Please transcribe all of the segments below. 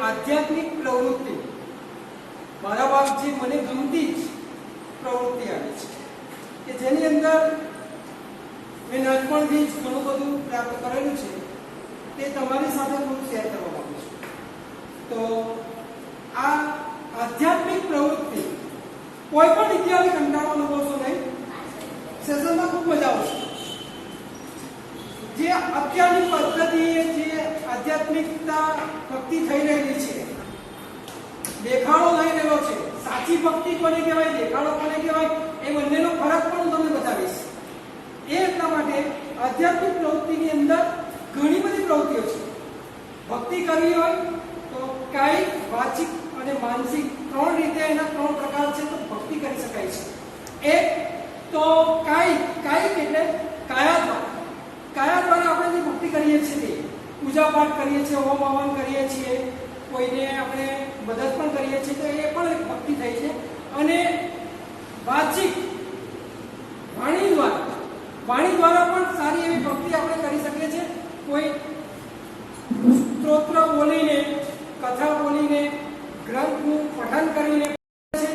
आध्यात्मिक प्रवृत्ति बराबर जे मने गमती प्रवृत्ति आवे छे के जेनी अंदर मैं नानपणथी ज घणुं बधुं प्राप्त करेलुं छे ते तमारी साथे थोडुं शेर करवा मांगु छुं। तो आ आध्यात्मिक प्रवृत्ति कोई पण विद्यार्थी कंटाळो अनुभवशो नहीं, सेशनमां खूब मजा आवशे। जे અત્યારની પદ્ધતિએ જે આધ્યાત્મિકતા ભક્તિ થઈ રહેલી છે, દેખાડો થઈ રહેલો છે, સાચી ભક્તિ કોને કહેવાય, દેખાડો કોને કહેવાય, એ બંનેનો ફરક પણ હું તમને બતાવીશ। એ એટલા માટે આધ્યાત્મિક પ્રવૃત્તિની અંદર ઘણી બધી પ્રવૃત્તિઓ છે। ભક્તિ કરવી હોય તો કાયિક, વાચિક અને માનસિક ત્રણ રીતે એના ત્રણ પ્રકાર છે, તો ભક્તિ કરી શકાય છે। એક તો કાયિક, કાયિક એટલે કાયા દ્વારા, काया द्वारा આપણે જે ભક્તિ કરીએ છીએ, પૂજા પાઠ કરીએ છીએ, હોમ હવન કરીએ છીએ, કોઈને આપણે મદદ પણ કરીએ છીએ, તો એ પણ એક ભક્તિ થઈ છે। અને વાચિક વાણી દ્વારા પણ સારી એવી ભક્તિ આપણે કરી શકીએ છીએ। કોઈ સ્તોત્ર બોલીને, કથા બોલીને, ગ્રંથનું પઠન કરીને છે।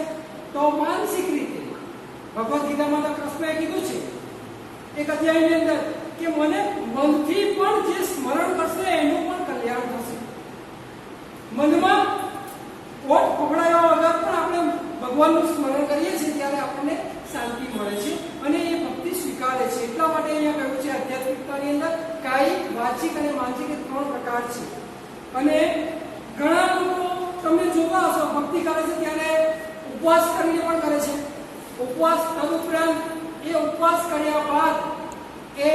તો માનસિક રીતે ભગવદ ગીતામાં તો કૃષ્ણએ કીધું છે એક અધ્યાયની અંદર કે મને મનથી પણ જે સ્મરણ કરશે એનું પણ કલ્યાણ થશે। મનમાં કોટ પકડાયા વગર પણ આપણે ભગવાનનું સ્મરણ કરીએ છીએ ત્યારે આપણને શાંતિ મળે છે અને એ ભક્તિ સ્વીકારે છે। એટલા માટે અહીંયા કહ્યું છે આધ્યાત્મિકતાની અંદર કાયિક, વાચિક અને માનસિક ત્રણ પ્રકાર છે। અને ઘણા લોકો તમે જોવા હશો ભક્તિ કરે છે ત્યારે ઉપવાસ કરીને પણ કરે છે। ઉપવાસ તદુપરાંત એ ઉપવાસ કર્યા બાદ એ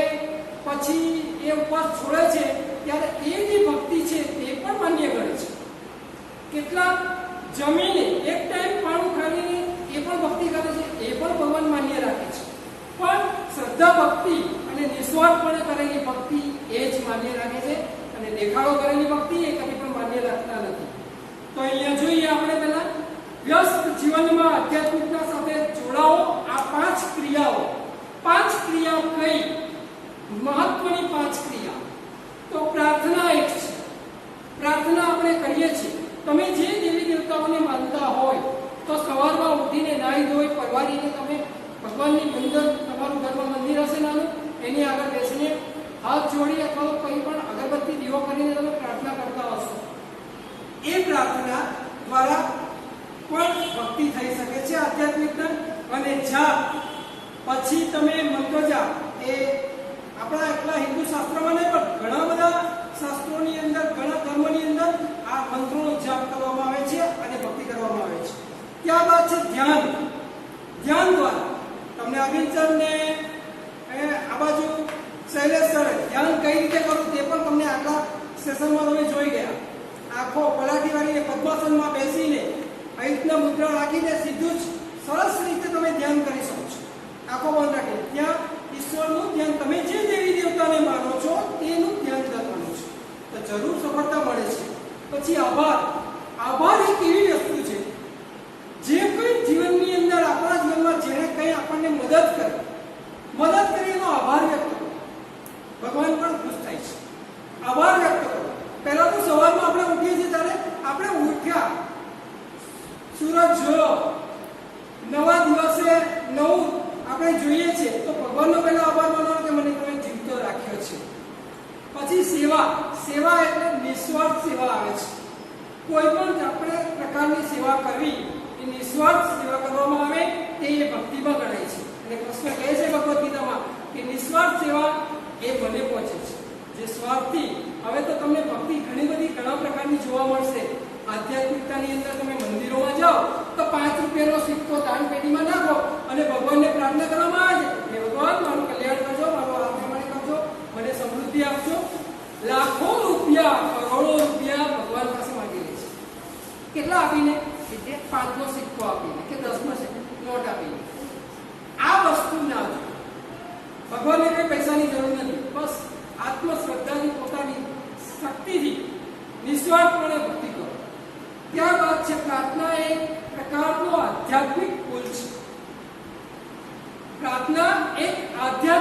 પછી એ ઉપવાસ છોડે છે ત્યારે એ જે ભક્તિ છે તે પણ માન્ય કરે છે। કેટલા જમીને એક ટાઈમ પાણી ખાઈને એ પણ ભક્તિ કરે છે, એ પણ ભગવાન માન્ય રાખે છે। પણ શ્રદ્ધા ભક્તિ અને નિસ્વાર્થપણે કરેલી ભક્તિ એ જ માન્ય રાખે છે અને દેખાડો કરેલી ભક્તિ એ કદી પણ માન્ય રાખતા નથી। તો અહીંયા જોઈએ આપણે પહેલા વ્યસ્ત જીવનમાં આધ્યાત્મિકતા સાથે જોડાઓ। આ પાંચ ક્રિયાઓ કઈ महत्वनी पांच क्रिया। तो प्रार्थना एक है, प्रार्थना આપણે કરીએ છીએ। તમે જે દેવી દેવતાઓને માનતા હોય તો સવારમાં ઉઠીને નાઈ ધોઈ પરવારીને તમે ભગવાનની મંદિર, તમારું ઘરમાં મંદિર હશે નાનું, એની આગળ બેસીને હાથ જોડી અથવા કંઈ પણ અગરબત્તી દીવો કરીને તમે પ્રાર્થના કરતા હશો। એ પ્રાર્થના દ્વારા પણ ભક્તિ થઈ શકે છે આધ્યાત્મિકતા। અને જાપ પછી તમે મંત્ર જાપ એ આપણા એકલા હિન્દુ શાસ્ત્રોમાં નહીં પણ ઘણા બધા શાસ્ત્રોની અંદર, ઘણા ધર્મની અંદર આ મંત્રોનો જાપ કરવામાં આવે છે અને ભક્તિ કરવામાં આવે છે। ત્યારબાદ છે ધ્યાન। ધ્યાન દ્વારા તમને અભિચરને આ બાજુ શૈલેષ સરે ધ્યાન કઈ રીતે કરવું તે પણ તમને આગલા સેશનમાં તમે જોઈ ગયા। આંખો પલાટી વાળીને પદ્માસનમાં બેસીને આ રીતના મુદ્રા રાખીને સીધું જ સરસ રીતે તમે ધ્યાન કરી શકો છો। આંખો બંધ રાખીને ત્યાં ઈશ્વરનું ધ્યાન, તમે જે દેવી દેવતાને માનો છો તેનું ધ્યાન કરવાનું છે તો જરૂર સફળતા મળે છે। પછી આભાર। આભાર એક એવી વસ્તુ છે જે કોઈ જીવનની અંદર, આપણા જીવનમાં જેણે કંઈ આપણને મદદ કરી એનો આભાર વ્યક્ત કરો, ભગવાન પણ ખુશ થાય છે। આભાર વ્યક્ત કરો। પહેલા તો સવારમાં આપણે ઉઠીએ છીએ ત્યારે આપણે ઉઠ્યા, સૂરજ જોયો, નવા દિવસે નવું આપણે જોઈએ છે તો ભગવાનનો પહેલા આભાર માનો કે મને તમે જીવતો રાખ્યો છે। પછી સેવા। સેવા એટલે નિસ્વાર્થ સેવા આવે છે। કોઈ પણ આપણે પ્રકારની સેવા કરવી એ નિસ્વાર્થ સેવા કરવામાં આવે તે એ ભક્તિમાં ગણાય છે। અને કૃષ્ણ કહે છે ભગવદ ગીતામાં કે નિસ્વાર્થ સેવા એ મને પહોંચે છે। જે સ્વાર્થથી, હવે તો તમને ભક્તિ ઘણા પ્રકારની જોવા મળશે। આધ્યાત્મિકતાની અંદર તમે મંદિરોમાં જાઓ તો 5 રૂપિયાનો સિક્કો દાન પેટીમાં નાખો અને ભગવાનને પ્રાર્થના કરવામાં આવે છે કે ભગવાન મારું કલ્યાણ કરજો, મારો આત્માને કરજો, મને સમૃદ્ધિ આપજો। લાખો રૂપિયા, કરોડો રૂપિયા ભગવાન પાસે માંગી લે છે। કેટલા આપીને? 5નો સિક્કો આપીને કે 10નો નોટ આપીને। આ વસ્તુ ના છે। ભગવાનને કોઈ પૈસાની જરૂર નથી, બસ આત્મશ્રદ્ધાની પોતાની શક્તિથી નિસ્વાર્થપણે ભક્તિ કરો। ત્યારબાદ છે પ્રાર્થના। એક પ્રકારનો આધ્યાત્મિક પુલ છે। પ્રાર્થના એક આધ્યાત્મિક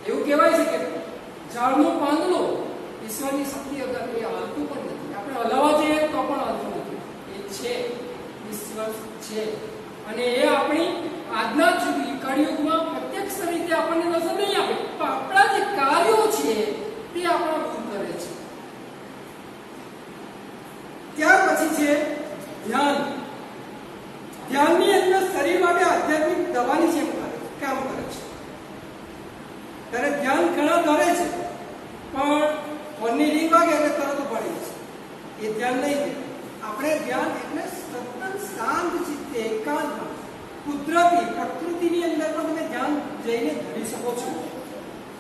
એવું કહેવાય છે કે ઝાડનું પાંદડું ઈશ્વરની શક્તિ વગર એ હાલતું પણ નથી. આપણે હલાવવા જઈએ તો પણ હાલતું નથી. એ છે, ઈશ્વર છે, અને એ આપણી આજના કળિયુગમાં પ્રત્યક્ષ રીતે આપણને નજર નહીં આપે, પણ આપણા જે કાર્યો છે તે આપણા દૂર કરે છે. ત્યાર પછી છે ધ્યાન. ધ્યાનની અંદર શરીર માટે આધ્યાત્મિક દવાની જેમ કામ કરે છે. ત્યારે ધ્યાન ઘણા કરે છે, પણ ફોનની રિંગ વાગે એટલે તરત પડી છે. એ ધ્યાન નહીં છે. આપણે ધ્યાન એટલે સતત શાંત ચિત્તે એકાંતમાં કુદરતી પ્રકૃતિની અંદર પણ તમે ધ્યાન જઈને ધરી શકો છો.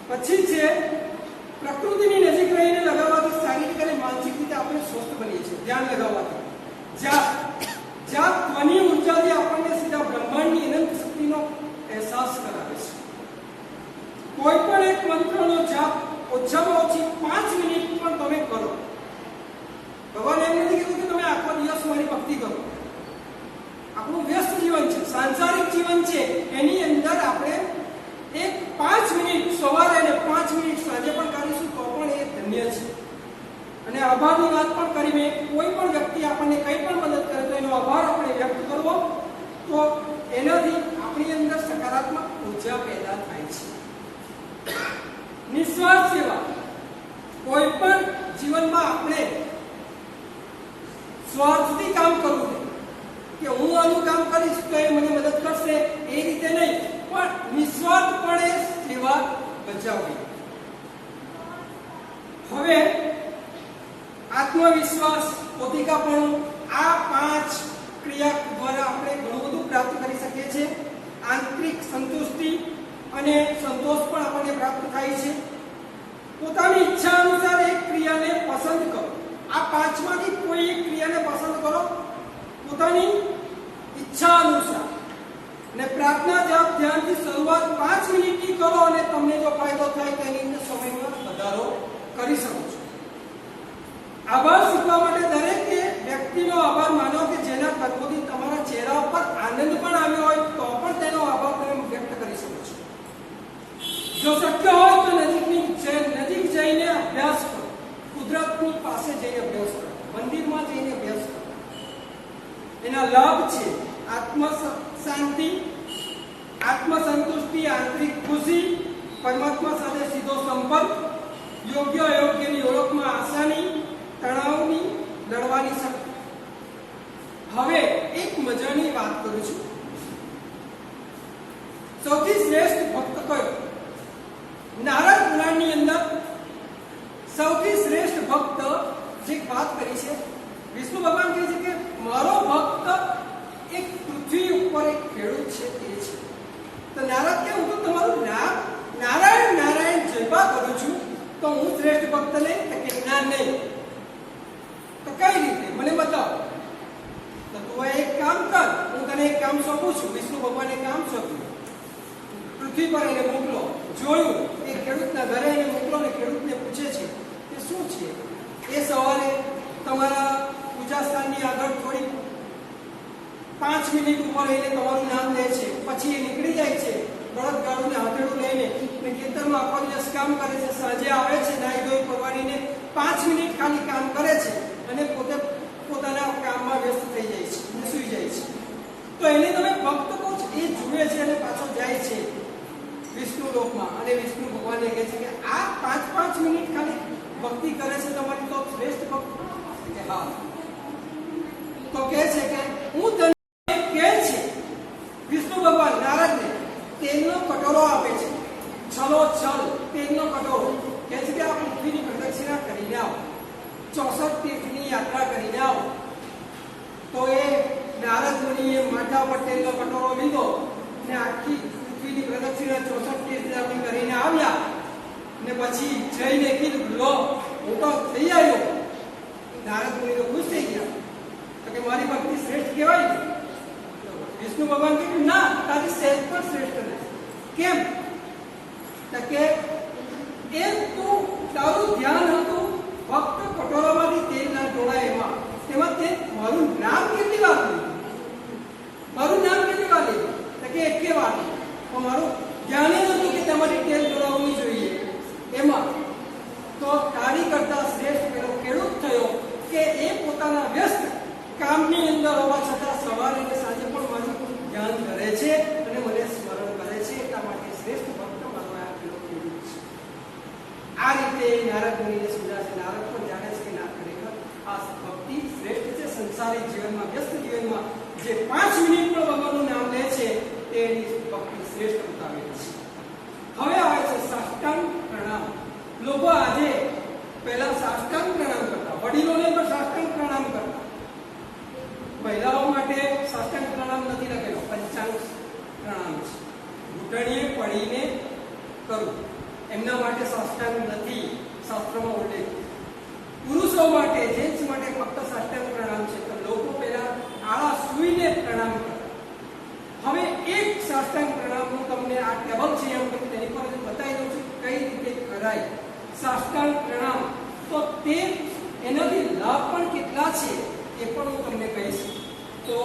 પછી છે પ્રકૃતિની નજીક રહીને લગાવવાથી શારીરિક અને માનસિક રીતે આપણે સ્વસ્થ બનીએ છીએ. ધ્યાન લગાવવાથી જ્યાં ધ્વનિ ઉર્જાથી આપણને સીધા બ્રહ્માંડની અનંત શક્તિનો અહેસાસ કરાવે છે. કોઈ પણ એક મંત્રનો જાપ ઓછામાં ઓછી 5 મિનિટ પણ તમે કરો. ભગવાન એમ નથી કીધું કે તમે આખો દિવસ મારી ભક્તિ કરો. આપણું વ્યસ્ત જીવન છે, સાંસારિક જીવન છે, એની અંદર આપણે એક 5 મિનિટ સવારે અને 5 મિનિટ સાંજે પણ કરીશું તો પણ એ ધન્ય છે. અને આભારની વાત પણ કરી મેં. કોઈ પણ વ્યક્તિ આપણને કંઈ પણ મદદ કરે તો એનો આભાર આપણે વ્યક્ત કરવો, તો એનાથી આપણી અંદર સકારાત્મક ઉર્જા પેદા થાય છે. નિસ્વાર્થ સેવા. કોઈ પણ જીવનમાં આપણે સ્વાર્થથી કામ કરવું નહીં કે હું આનું કામ કરીશ તો એ મને મદદ કરશે, એ રીતે નહીં, પણ નિસ્વાર્થપણે સેવા બજાવવી. હવે આત્મવિશ્વાસ, પોતિકાપણું, આ 5 ક્રિયા દ્વારા આપણે ઘણું બધું પ્રાપ્ત કરી શકીએ છીએ. આંતરિક સંતુષ્ટિ અને સંતોષ પણ આપણને પ્રાપ્ત થાય છે. પોતાની ઈચ્છા અનુસાર એક ક્રિયાને પસંદ કરો. આ 5માંથી કોઈ એક ક્રિયાને પસંદ કરો પોતાની ઈચ્છા અનુસાર, અને પ્રાર્થના જાપ ધ્યાનથી શરૂઆત 5 મિનિટની કરો અને તમને જો ફાયદો થાય તો એની અંદર સમયમાં વધારો કરી શકો છો. આભાર શીખવા માટે દરેક વ્યક્તિનો આભાર માનો કે જેના કર્મોથી તમારા ચહેરા પર આનંદ પણ આવ્યો હોય તો પણ તેનો આભાર તમે વ્યક્ત કરી શકો છો. જો શક્ય હોય તો નજીક જઈને અભ્યાસ કરો. કુદરતની પાસે જઈને અભ્યાસ કરો, મંદિરમાં જઈને અભ્યાસ કરો. એના લાભ છે આત્મ શાંતિ, આત્મસંતુષ્ટિ, આંતરિક ખુશી, પરમાત્મા સાથે સીધો સંપર્ક, યોગ્ય અયોગ્યની ઓળખમાં આસાની, તણાવની લડવાની શક્તિ. હવે એક મજાની વાત કરું છું. સૌથી શ્રેષ્ઠ ભક્ત કયો? નારદ પુરાણની અંદર સૌથી શ્રેષ્ઠ ભક્ત જે વાત કરી છે, વિષ્ણુ ભગવાન કહે છે કે મારો ભક્ત એક પૃથ્વી ઉપર એક ખેડૂત છે, તે છે. તો નારદ કે હું તો તમારું નામ નારાયણ નારાયણ જપા કરું છું, તો હું શ્રેષ્ઠ ભક્ત નહીં? કે જ્ઞાન નહીં. તો કઈ રીતે મને બતાવો. તો તું એક કામ કર, હું તને એક કામ સોંપું છું. વિષ્ણુ ભગવાને કામ સોંપ્યું, પૃથ્વી પર એને મોકલો. જોયું એ ખેડૂતના ઘરે એને મોકલો ને ખેડૂતને પૂછે છે કે શું છે. એ સવારે તમારા પૂજા સ્થાનની આગળ થોડી 5 મિનિટ ઉપર રહીને તમારું નામ લે છે. પછી એ નીકળી જાય છે બળદગાડું ને હાથેડું લઈને, ખેતરમાં આખો દિવસ કામ કરે છે. સાંજે આવે છે નાઈ ધોઈ પરવારીને 5 મિનિટ ખાલી કામ કરે છે અને પોતે પોતાના કામમાં વ્યસ્ત થઈ જાય છે, સૂઈ જાય છે. તો એને તમે ભક્ત કહો છો. એ જુએ છે અને પાછો જાય છે વિષ્ણુ લોકમાં, અને વિષ્ણુ ભગવાનને કહે છે કે આ 5 મિનિટ ખાલી ભક્તિ કરે છે તમારી, તો શ્રેષ્ઠ ભક્ત કે હા. તો કહે છે કે હું તને કહે છે વિષ્ણુ ભગવાન નારદને તેલનો કટોરો આપે છે. છલો છલ તેલનો કટોરો કહે છે કે આ પૃથ્વીની પ્રદક્ષિણા કરીને આવો, 64 તીર્થની યાત્રા કરીને આવો. તો એ નારદ મુનિએ માથા પર તેલનો કટોરો લીધો ને આખી પૃથ્વીની પ્રદક્ષિણા 64 તીર્થ કરીને આવ્યા. ને પછી જઈને કીધું લો હું તો થઈ આવ્યો. નારદ મુનિ તો ખુશ થઈ ગયા. તો કે મારી ભક્તિ શ્રેષ્ઠ કહેવાય. વિષ્ણુ ભગવાન કહ્યું ના, તારી સહેજ પણ શ્રેષ્ઠ નથી. કેમ? તો કે એ તું તારું ધ્યાન હતું ફક્ત કટોરામાંથી તેલ ના ઢોળાય એમાં, તેમાં તે મારું નામ કેટલી વાર લીધું, મારું નામ કેટલી વાર લીધું? તો કે એકે વાર. પણ મારું ધ્યાન એ હતું કે તમારી તેલ ઢોળાવવું જોઈએ. રીતે નારદ મુનિને સમજાવે છે. નારદ પણ જાણે છે કે ના, ખરેખર આ ભક્તિ શ્રેષ્ઠ છે. સંસારિક જીવનમાં, વ્યસ્ત જીવનમાં જે 5 મિનિટ પણ ભગવાનનું નામ લે છે તે એની ભક્તિ શ્રેષ્ઠ બતાવે છે. હવે આવે છે સાષ્ટાંગ પ્રણામ. લોકો આજે પહેલા સાષ્ટાંગ પ્રણામ કરતા, વડીલોને પણ સાષ્ટાંગ પ્રણામ કરતા. મહિલાઓ માટે સાષ્ટાંગ પ્રણામ નથી લખેલો, પંચાંગ પ્રણામ છે. ઘૂંટણીએ પડીને કરવું, એમના માટે સાષ્ટાંગ નથી શાસ્ત્રમાં ઉલ્લેખ. પુરુષો માટે, જેન્ટ્સ માટે ફક્ત સાષ્ટાંગ પ્રણામ છે. તો લોકો પહેલા આળા સૂઈને પ્રણામ કરતા. હવે એક સાષ્ટાંગ પ્રણામ હું તમને આ ટેબલ છે એમ કરીને તેની પર બતાવી દઉં છું કઈ રીતે કરાય સાષ્ટાંગ પ્રણામ. તો તે એનાથી લાભ પણ કેટલા છે એ પણ હું તમને કહીશ. તો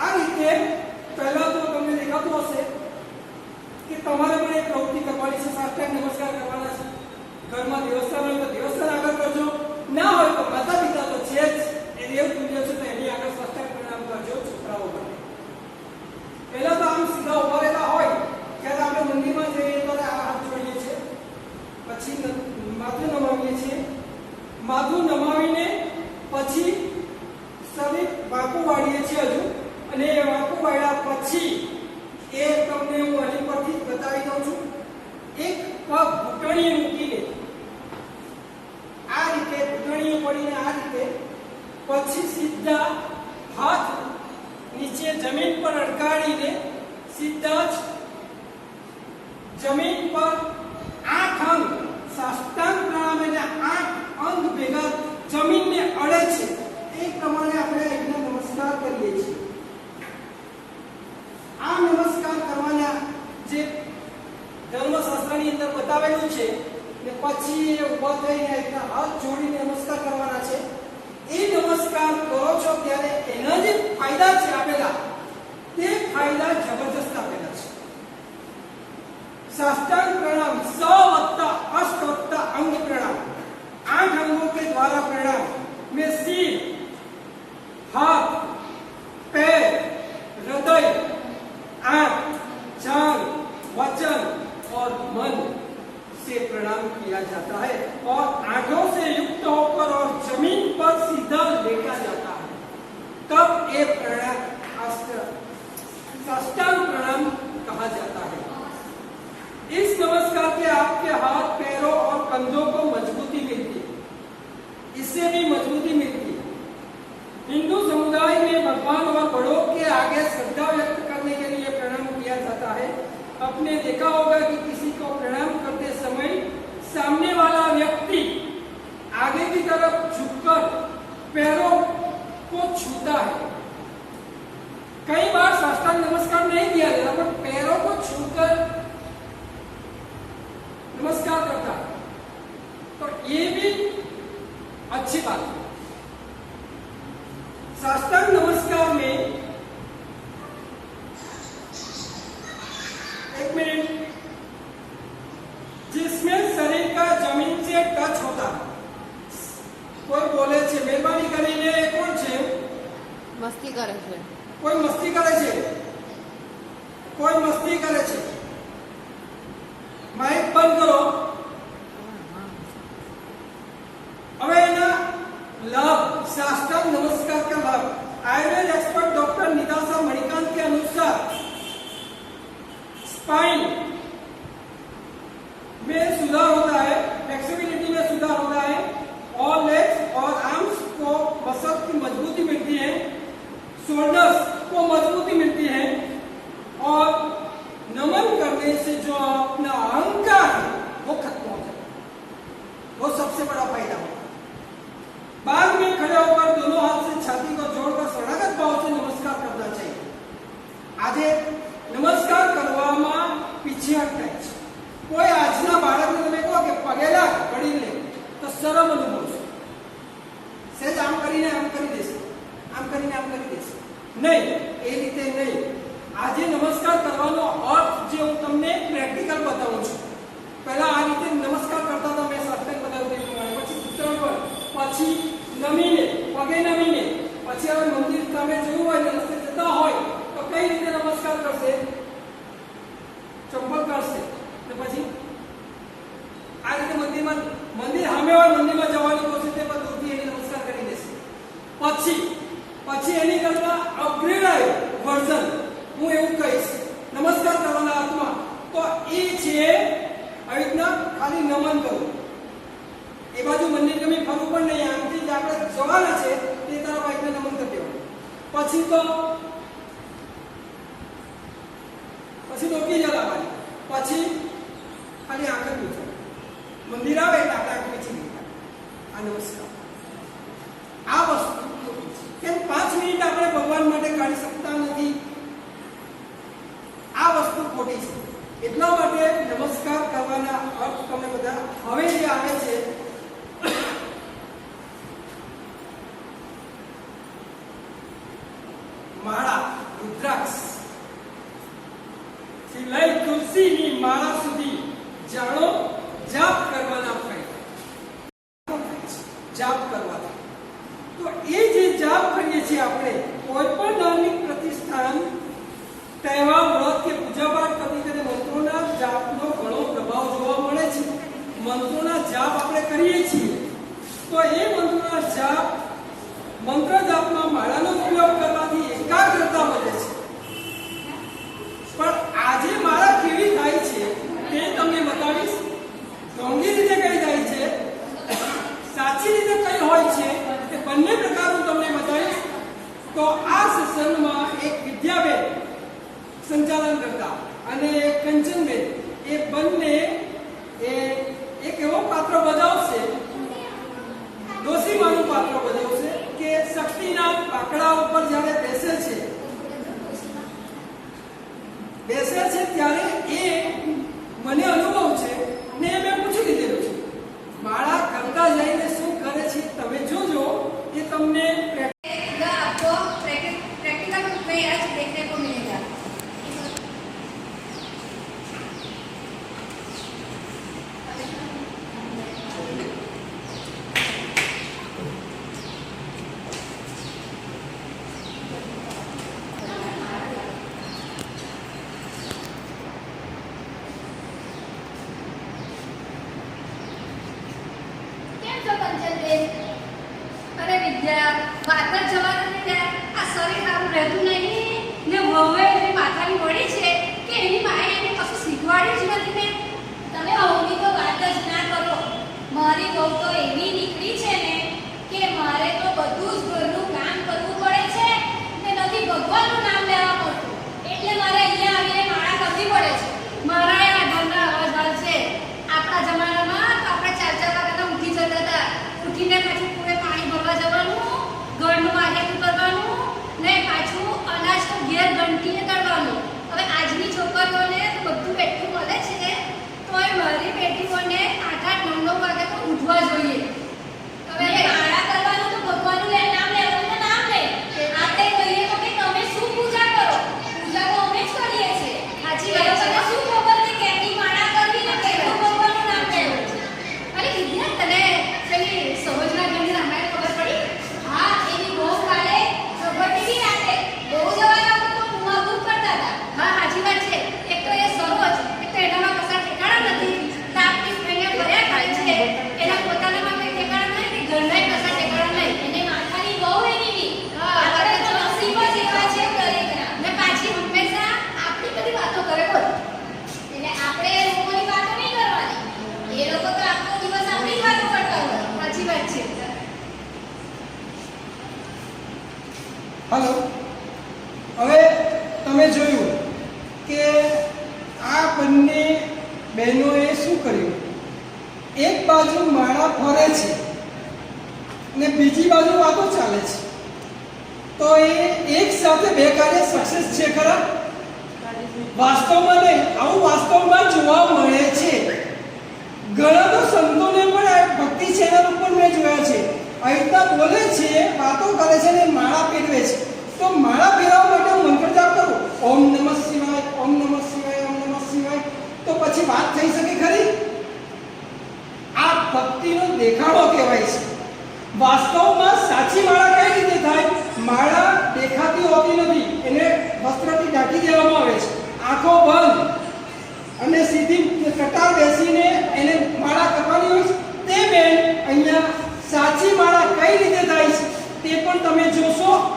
આ રીતે પહેલા તો તમને દેખાતું હશે કે તમારે પણ એક પ્રવૃત્તિ કરવાની છે, સાષ્ટાંગ નમસ્કાર કરવાના છે. ઘરમાં દેવસ્થાન હોય તો દેવસ્થાન આગળ કરજો, ના હોય તો માતા પિતા તો છે જ, એ દેવ પૂજ્ય છે તો એની આગળ સાષ્ટાંગ પ્રણામ કરજો. છોકરાઓ માટે પહેલા તો આમ સીધા ઉભા રહેલા હોય ત્યારે આપણે મંદિરમાં જઈએ તો આ હાથ જોડીએ છીએ, પછી માથું નમાવીએ છીએ. માથું નમાવીને પછી શરીર વાંકું વાળીએ છીએ હજુ, અને એ વાંકું વાળ્યા પછી એ તમને હું અહીં પરથી બતાવી દઉં છું. એક પગ ઘૂંટણીએ મૂકીને આ રીતે ઘૂંટણીએ પડીને આ રીતે, પછી સીધા હાથ નીચે જમીન પર અડકાડીને સીધા જ જમીન પર 8 અંગ સાષ્ટાંગ પ્રણામ, એટલે 8 અંગ ભેગા જમીનને અડે છે. એ પ્રમાણે આપણે અહીંયા નમસ્કાર કરીએ છીએ. આ નમસ્કાર કરવાના જે ધર્મશાસ્ત્રની અંદર બતાવેલું છે ને પછી એ ઊભા થઈને એકના હાથ જોડીને નમસ્કાર કરવાના છે. એ નમસ્કાર કરો છો ત્યારે એના જે ફાયદા છે આપેલા, તે ફાયદા જબરજસ્ત આપેલા છે. साष्टांग प्रणाम 100+8 अंग प्रणाम, 8 अंगों के द्वारा प्रणाम में सिर, हाथ, पैर, हृदय, आंख, जांघ, वचन और मन से प्रणाम किया जाता है और आंखों से युक्त होकर और जमीन पर सीधा लेटा जाता है. तब ये प्रणाम साष्टांग प्रणाम कहा जाता है. इस नमस्कार के आपके हाथ, पैरों और कंधों को मजबूती मिलती है, इससे भी मजबूती मिलती है. हिंदू समुदाय में भगवान और बड़ों के आगे श्रद्धा व्यक्त करने के लिए प्रणाम किया जाता है. आपने देखा होगा कि किसी को प्रणाम करते समय सामने वाला व्यक्ति आगे की तरफ झुककर पैरों को छूता है. कई बार साष्टांग नमस्कार नहीं किया जाता, पर पैरों को छूकर नमस्कार करता है. तो ये भी अच्छी बात है. साष्टांग नमस्कार में 1 मिनट जिसमें शरीर का जमीन से टच होता है. कोई बोले छे मेहरबानी करीने कोण छे? मस्ती करे छे. कोई मस्ती करे छे, कोई मस्ती करे छे. माइक बंद करो. अब एना लाभ, साष्टांग नमस्कार का लाभ आयुर्वेद एक्सपर्ट डॉक्टर निताशा मणिकांत के अनुसार स्पाइन में सुधार होता है, फ्लेक्सिबिलिटी में सुधार होता है और लेग्स और आर्म्स को मसल की मजबूती मिलती है, शोल्डर्स को मजबूती मिलती है और नमन करने से जो अपना अहंकार है वो खत्म हो जाता है. वो सबसे बड़ा फायदा होता है. बाद में खड़े होकर दोनों हाथ से छाती को जोड़कर शरणागत भाव से नमस्कार करना चाहिए. આજે નમસ્કાર કરવામાં પીછે હટાય છે. કોઈ આજના બાળકને તમે કહો કે પગે લાગ પડી લે તો શરમ અનુભવશે. સહેજ આમ કરીને આમ કરી દેશે, આમ કરીને આમ કરી દેશે. નહીં, એ રીતે નહીં. આજે નમસ્કાર કરવાનો અર્થ જે હું તમને પ્રેક્ટિકલ બતાવું છું. પહેલા આ રીતે નમસ્કાર કરતા હતા, મેં સાષ્ટાંગ બતાવ્યું તે પ્રમાણે, પછી ઉત્તરાયણ પર, પછી નમીને, પગે નમીને પછી હવે મંદિર સામે જોયું હોય ને રસ્તે જતા હોય તો કઈ રીતે નમસ્કાર કરશે? ચંપલ કાઢશે ને પછી આ રીતે મંદિર સામે હોય મંદિરમાં જવાની કોશિશ તે પર દૂરથી એને નમસ્કાર કરી દેશે. પછી એની કરતા અપગ્રેડ આવ્યો વર્ઝન, હું એવું કહીશ નમસ્કાર કરવાના હાથમાં તો એ છે આવી રીતના ખાલી નમન કરવું. એ બાજુ મંદિર ગમે ફરવું પણ નહીં, આમથી જે આપણે જવાના છે તે તરફ આવીને નમન કરી દેવાનું. પછી ડોકી જલાવવાની, પછી ખાલી આંખ જ મીચવાની. મંદિર આવે એટલે આપણે આંખ મીચી દેવાની. આ નમસ્કાર. આ વસ્તુ કેમ 5 મિનિટ આપણે ભગવાન માટે કાઢી શકતા નથી? આ વસ્તુ ખોટી છે. એટલા માટે નમસ્કાર કરવાના અર્થ તમે બધા હવે જે આવે છે માળા, રુદ્રાક્ષ થી લઈ તુલસીની માળા સુધી જાણો જાપ કરવાના ફાયદા. જાપ કરવાના તો એ જે જાપ કરીએ છીએ આપણે કોઈ પણ ધાર્મિક પ્રતિષ્ઠાન, તહેવાર, વ્રત કે પૂજાપાઠ કરતી વખતે મંત્રોના જાપનો ઘણો પ્રભાવ જોવા મળે છે. મંત્રોના જાપ આપણે કરીએ છીએ તો એ મંત્રોના જાપ, મંત્ર જાપમાં માળાનો ઉપયોગ કરવાથી એકાગ્રતા વધે છે. પણ આજે માળા કેવી થાય છે તે તમને બતાવીશ. ઢોંગી રીતે કઈ થાય છે, સાચી રીતે કઈ હોય છે તે બંને પ્રકારનું તમને બતાવીશ. તો આ સેશનમાં એક વિદ્યાબેન સંચાલન કરતા અને કંચનબેન એ બંને એક એવો પાત્ર ભજવશે, ડોસીમાનું પાત્ર ભજવશે કે શક્તિના પાકડા ઉપર જ્યારે બેસે છે ત્યારે એ મને અનુભવ છે ને મેં પૂછી લીધેલું છે. માળા કરતા જઈને શું કરે છે તમે જોજો, એ તમને आपको प्रैक्टिकल रूप में आज देखने को मिलेगा. કેમ છો કંચનબેન? અરે વિદ્યા, વાત જ જવા નથી ત્યાં. આ શરીર સારું રહેતું નહીં ને હવે એની માથાની વળી છે કે એની માએ એને કશું શીખવાડ્યું જ નથી ને. તમે વહુની તો વાત જ ના કરો. મારી વહુ તો એવી નીકળી છે ને કે મારે તો બધું જ ઘરનું કામ કરવું પડે છે ને નથી ભગવાનનું નામ લેવા પડતું. એટલે મારે અહીંયા આવીને માળા કરવી પડે છે. મારા આ ઘરના અવાજ હાલ છે. આપણા જમાનામાં તો આપણે 4 વાગ્યાના ઉઠી જતા હતા. ઉઠીને પાછું પૂરે પાણી ભરવા જવાનું, ઘરનું માગેલું કરવાનું ને પાછું અનાજ તો ઘેર ઘંટીએ કરવાનું. હવે આજની છોકરીઓને તો બધું બેઠું મળે છે તોય મારી બેટીઓને 8-8, 9-9 વાગે તો ઉઠવા જોઈએ. હવે માળા કરવાનું તો ભગવાનનું નામ લેવાનું નામ લે. આપણે કહીએ તો કે તમે શું પૂજા કરો? પૂજા તો અમે જ કરીએ છીએ. સાચી વાત છે. શું ખબર કે કેની માળા કરવી ને કેનું ભગવાનનું નામ લેવું? અરે વિદ્યા, તને પેલી સહજના ઘરની રામાયણ ખબર પડી? હા, એની બહુ કાલે ઝઘડતી રાતે બહુ જવાના તો મુઆબૂદ કરતા હતા. હા, સાચી વાત છે. એક તો એ સરોજ, એક તો એનામાં કશા ઠેકાણા નથી. તાપની ફેને ભર્યા ખાય છે. એના પોતાનામાં કંઈ ઠેકાણા નહીં કે ઘરના કશા ઠેકાણા નહીં. એને માથાની બહુ એની બી. હા, આપણે તો નસીબ જ એવા છે દરેકના. ને પાછી હંમેશા આપણી બધી વાતો કરે બોલ. એટલે આપણે લોકોની વાતો નહીં કરવાની. એ લોકો તો આખો દિવસ આપણી જ વાતો કરતા હોય. સાચી વાત છે. હાલો, હવે તમે જોયું કે આ બંને બહેનોએ શું કર્યું? એક બાજુ માળા ફરે છે અને બીજી બાજુ વાતો ચાલે છે. તો એ એક સાથે બે કાર્ય સક્સેસ છે ખરા? વાસ્તવમાં નહીં, આવું વાસ્તવમાં જોવા મળે છે. ઘણા તો સંતોને પણ આ ભક્તિ ચેનલ ઉપર મેં જોયા છે. અહીંતા બોલે છે, વાતો કરે છે ને માળા ફેરવે છે. તો માળા ફેરવવા માટે મંત્ર જાપ કરો, ઓમ નમઃ શિવાય, ઓમ નમઃ શિવાય, ઓમ નમઃ શિવાય. તો પછી વાત થઈ શકે ખરી? આ ભક્તિનો દેખાડો કહેવાય છે. વાસ્તવમાં સાચી માળા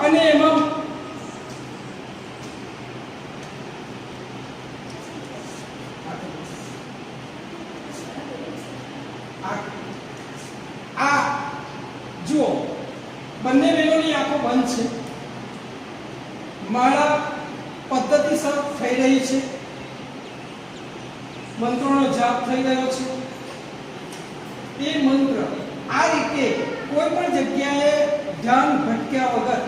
અને એમાં આ જુઓ બંને બહેનોની આંખો બંધ છે, માળા પદ્ધતિસર થઈ રહી છે, મંત્રોનો જાપ થઈ રહ્યો છે. એ મંત્ર આ રીતે કોઈ પણ જગ્યાએ ધ્યાન ભટક્યા વગર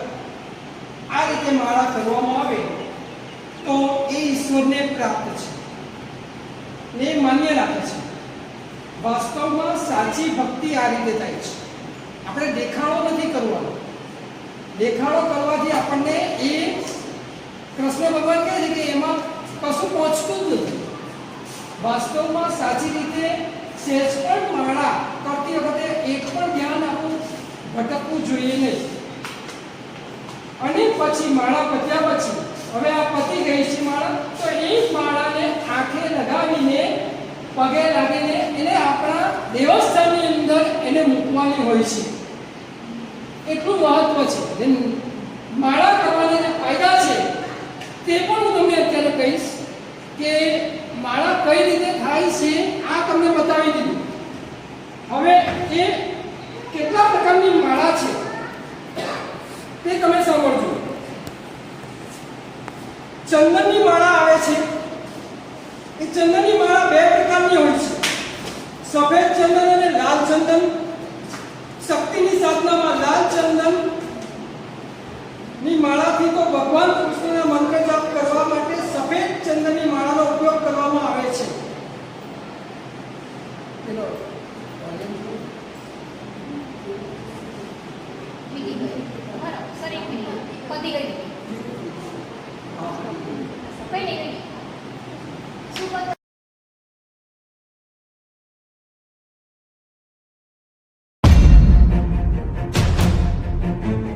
આ રીતે માળા કરવામાં આવે તો એ ઈશ્વરને પ્રાપ્ત છે ને એ માન્ય રાખે છે. વાસ્તવમાં સાચી ભક્તિ આ રીતે થાય છે. આપણે દેખાડો નથી કરવાનો. દેખાડો કરવાથી આપણને એ કૃષ્ણ ભગવાન કહે છે કે એમાં કશું પહોંચતું જ નથી. વાસ્તવમાં સાચી રીતે સહેજ પણ માળા કરતી વખતે એક પણ ધ્યાન આપણું ભટકવું જોઈએ નહીં. અને પછી માળા પત્યા પછી હવે આ પતી ગઈ છે માળા, તો એ માળાને આંખે લગાવીને પગે લાગીને એને આપણા દેવસ્થાનની અંદર એને મૂકવાની હોય છે. એટલું મહત્વ છે. માળા કરવાના જે ફાયદા છે તે પણ હું તમને અત્યારે કહીશ કે માળા કઈ રીતે થાય છે આ તમને બતાવી દીધું. હવે એ કેટલા પ્રકારની માળા છે તે તમે સાંભળજો. ચંદનની માળા આવે છે. એ ચંદનની માળા બે પ્રકારની હોય છે, સફેદ ચંદન અને લાલ ચંદન. શક્તિની સાધનામાં લાલ ચંદન ની માળાથી તો ભગવાન કૃષ્ણના મંત્ર જાપ કરવા માટે સફેદ ચંદનની માળાનો ઉપયોગ કરવામાં આવે છે. એનો મીઠી ગઈ બરાબર સરી પતી ગઈ કઈ નહીં